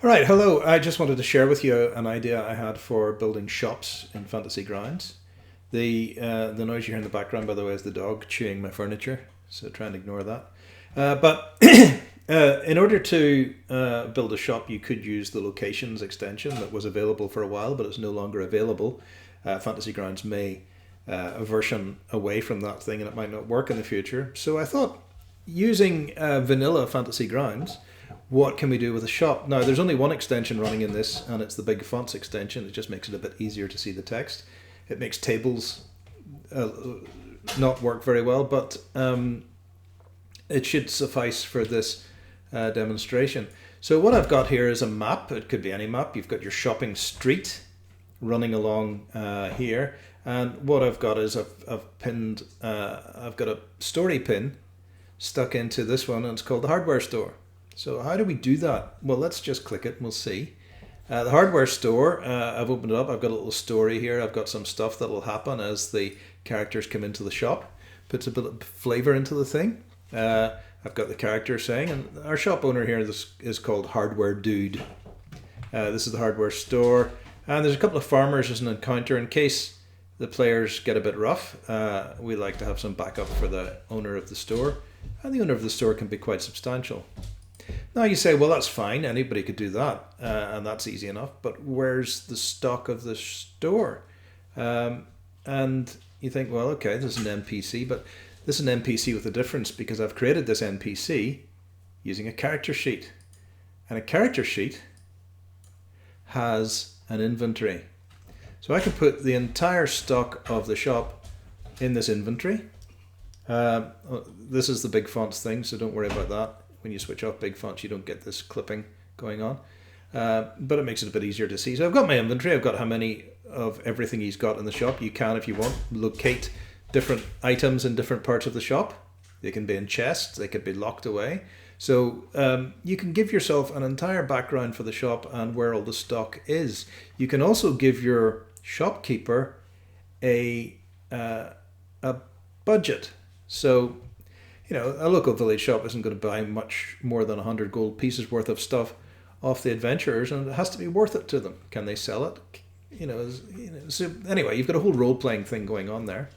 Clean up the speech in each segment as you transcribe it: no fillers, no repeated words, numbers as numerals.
All right, hello. I just wanted to share with you an idea I had for building shops in Fantasy Grounds. The noise you hear in the background, by the way, is the dog chewing my furniture, so try and ignore that. But in order to build a shop, you could use the locations extension that was available for a while, but it's no longer available. Fantasy Grounds may a version away from that thing, and it might not work in the future. So I thought, using vanilla Fantasy Grounds, what can we do with a shop? Now, there's only one extension running in this, and it's the big fonts extension. It just makes it a bit easier to see the text. It makes tables uh, not work very well, but it should suffice for this demonstration. So what I've got here is a map. It could be any map. You've got your shopping street running along here, and what I've got is I've pinned. I've got a story pin stuck into this one, and it's called the hardware store. So how do we do that? Well, let's just click it and we'll see. The hardware store, I've opened it up. I've got a little story here. I've got some stuff that will happen as the characters come into the shop. Puts a bit of flavor into the thing. I've got the character saying, and our shop owner here is called Hardware Dude. This is the hardware store. And there's a couple of farmers as an encounter in case the players get a bit rough. We like to have some backup for the owner of the store. And the owner of the store can be quite substantial. Now you say, well, that's fine. Anybody could do that, and that's easy enough. But where's the stock of the store? And you think, well, okay, this is an NPC, but this is an NPC with a difference because I've created this NPC using a character sheet. And a character sheet has an inventory. So I can put the entire stock of the shop in this inventory. This is the big fonts thing, so don't worry about that. When you switch off big fonts, you don't get this clipping going on. But it makes it a bit easier to see. So I've got my inventory. I've got how many of everything he's got in the shop. You can, if you want, locate different items in different parts of the shop. They can be in chests. They could be locked away. So you can give yourself an entire background for the shop and where all the stock is. You can also give your shopkeeper a budget. So a local village shop isn't going to buy much more than 100 gold pieces worth of stuff off the adventurers, and it has to be worth it to them. Can they sell it? So anyway, you've got a whole role-playing thing going on there.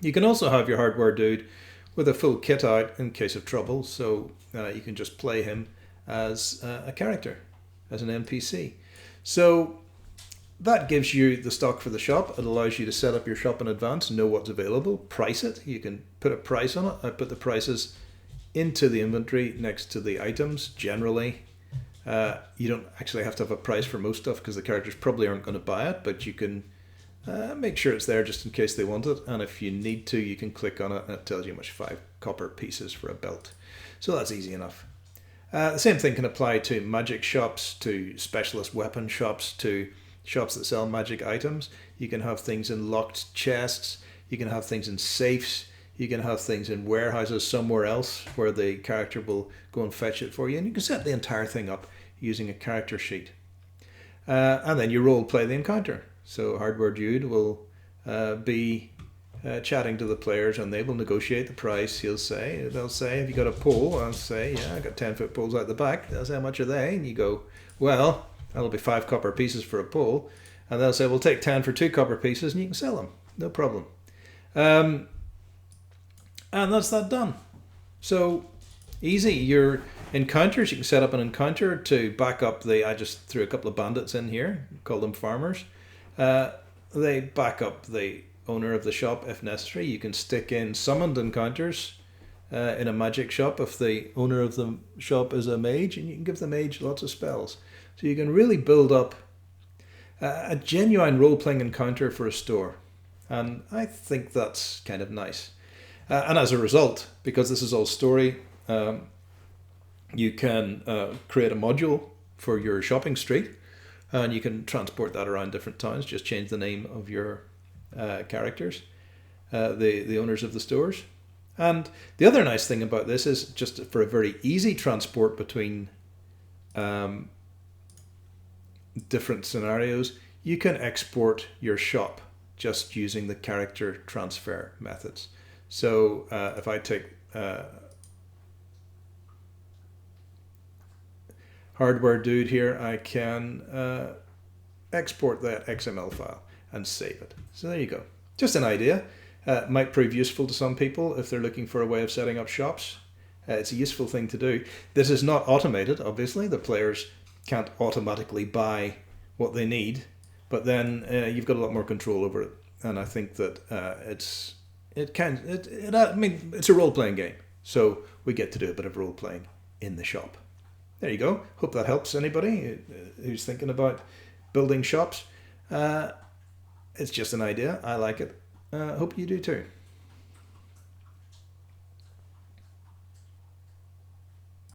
You can also have your hardware dude with a full kit out in case of trouble, so you can just play him as a character, as an NPC. So that gives you the stock for the shop. It allows you to set up your shop in advance, know what's available, price it. You can put a price on it. I put the prices into the inventory next to the items generally. You don't actually have to have a price for most stuff because the characters probably aren't going to buy it, but you can make sure it's there just in case they want it. And if you need to, you can click on it and it tells you how much 5 copper pieces for a belt. So that's easy enough. The same thing can apply to magic shops, to specialist weapon shops, to shops that sell magic items. You can have things in locked chests. You can have things in safes. You can have things in warehouses somewhere else where the character will go and fetch it for you. And you can set the entire thing up using a character sheet. And then you role play the encounter. So Hardware Dude will be chatting to the players and they will negotiate the price. They'll say, have you got a pole? I'll say, yeah, I got 10-foot poles out the back. They'll say, how much are they? And you go, well, that'll be 5 copper pieces for a pole. And they'll say, we'll take 10 for 2 copper pieces and you can sell them. No problem. And that's that done. So easy. Your encounters, you can set up an encounter to back up I just threw a couple of bandits in here, call them farmers. They back up the owner of the shop if necessary. You can stick in summoned encounters in a magic shop if the owner of the shop is a mage, and you can give the mage lots of spells. So you can really build up a genuine role-playing encounter for a store. And I think that's kind of nice. And as a result, because this is all story, you can create a module for your shopping street, and you can transport that around different towns. Just change the name of your characters, the owners of the stores. And the other nice thing about this is just for a very easy transport between different scenarios, you can export your shop just using the character transfer methods. So if I take hardware dude here, I can export that XML file and save it. So there you go. Just an idea. Might prove useful to some people if they're looking for a way of setting up shops. It's a useful thing to do. This is not automated, obviously. The players can't automatically buy what they need, but then you've got a lot more control over it. And I think that it's a role-playing game, so we get to do a bit of role-playing in the shop. There you go. Hope that helps anybody who's thinking about building shops. It's just an idea. I like it. Hope you do too.